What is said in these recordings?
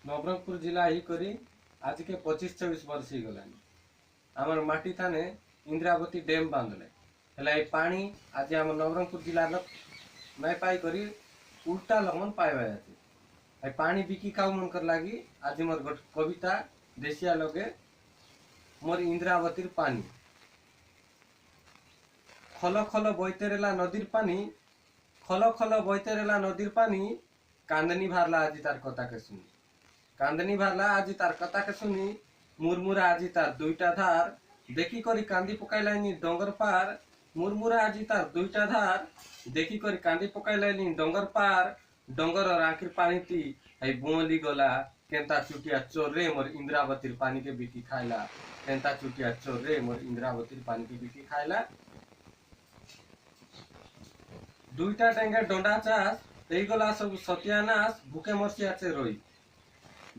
नवरंगपुर जिला ही करी आज के 25-26 वर्ष ही गलानी आमर माटी थाने इंद्रावती डैम बांधले हेला ए पानी आज आम नवरंगपुर जिला नहीं पाई करी उल्टा लगन पाइबा जाती ए पानी बिकी खाऊ मन कर लागी आज मोर गोट कविता देशिया लगे मोर इंद्रावतीर पानी खल खल बइतेरेला नदीर पानी खल खल बइतेरेला नदीर पानी कांदनी भारला आज तार कथा के सुनी कांदनी भारला आज तार कथा के सुनी मुरमुरा आज तार दुईटा धार देखी करी कांदी पकाइलानी डोंगर पार मुरमुरा आज तार दुईटा धार देखी करी कांदी पकाइलानी डोंगर पार डोंगर और आखिर पानी ती आई बोली गला केंता चुटिया चोर रे मोर इंद्रावतीर पानी के बिकी खाइला केंता चुटिया चोर रे मोर इंद्रावतीर पानी के बिकी खाइला दुईटा टेंगा डोंडा चास गला सब सत्यानाश भूखे मरसी आचे रोई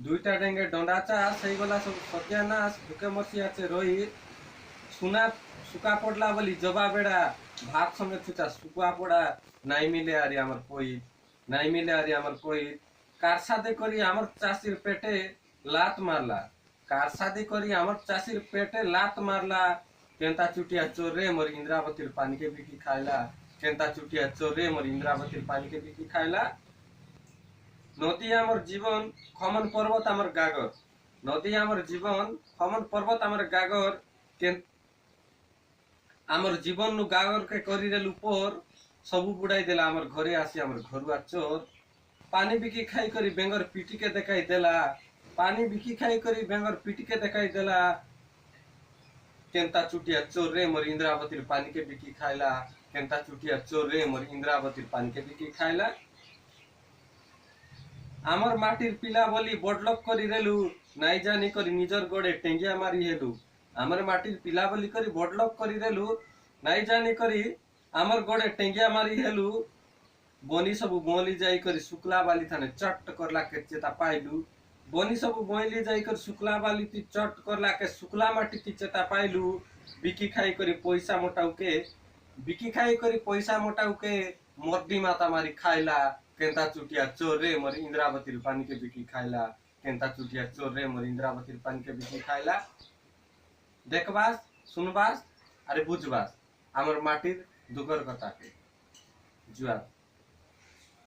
दुईटा डेंगे डोंडा चास गला सब सत्यानाश भूखे मरसी आचे रोई सुना सुका पड़ला बोली जबा बेड़ा भात समेत छुटा सुका पड़ा नाई मिले आरी आमर कोई नाई मिले आरी आमर कोई कार सादे करी आमर चाषीर पेटे लात मारला कार सादे करी आमर चाषीर पेटे लात मारला केंता चुटिया चोर रे मोर इंद्रावतीर पानी के बिकी खाइला केंता चुटिया चोर रे मोर इंद्रावतीर पानी के बिकी खाइला नदी आमर जीवन खमन पर्वत आमर गागर नदी आमर जीवन खमन पर्वत आमर गागर आमर जीवन नु गागर के करी रेल ऊपर सबू बुड़ाई देला आमर घरे आसी आमर घरुआ चोर पानी बिकी खाई करी बेंगर पीटी के देखाई देला पानी बिकी खाई करी बेंगर पीटी के देखाई देला केंता चुटिया चोर रे मोर इंद्रावतीर पानी के बिकी खाइला केंता चुटिया चोर रे मोर इंद्रावतीर पानी के बिकी खाइला आमर माटिर पिला बोली बडलक करी रेलु नाई जानी करी निजर गोड़े टेंगिया मारी हेलु आमर माटिर पिला बोली करी बडलक करी रेलु नाई जानी करी आमर गोड़े टेंगिया मारी हेलु बनी सब बोली जाई करी शुक्ला बाली थाने चट करला के चेता पाइलु बनी सब बोली जाई कर शुक्ला बाली ती चट करला के शुक्ला माटी ती चेता पाइलु बिकी खाई करी पैसा मोटाऊ के बिकी खाई करी पैसा मोटाऊ के मर्दी माता मारी खाइला केंता चुटिया चोर रे मोर इंद्रावतीर पानी के बिकी खाइला केंता चुटिया चोर रे मोर इंद्रावतीर पानी के बिकी खाइला देखबास सुनबास अरे बुझबास आमर माटिर दुगर कथा के जुआ।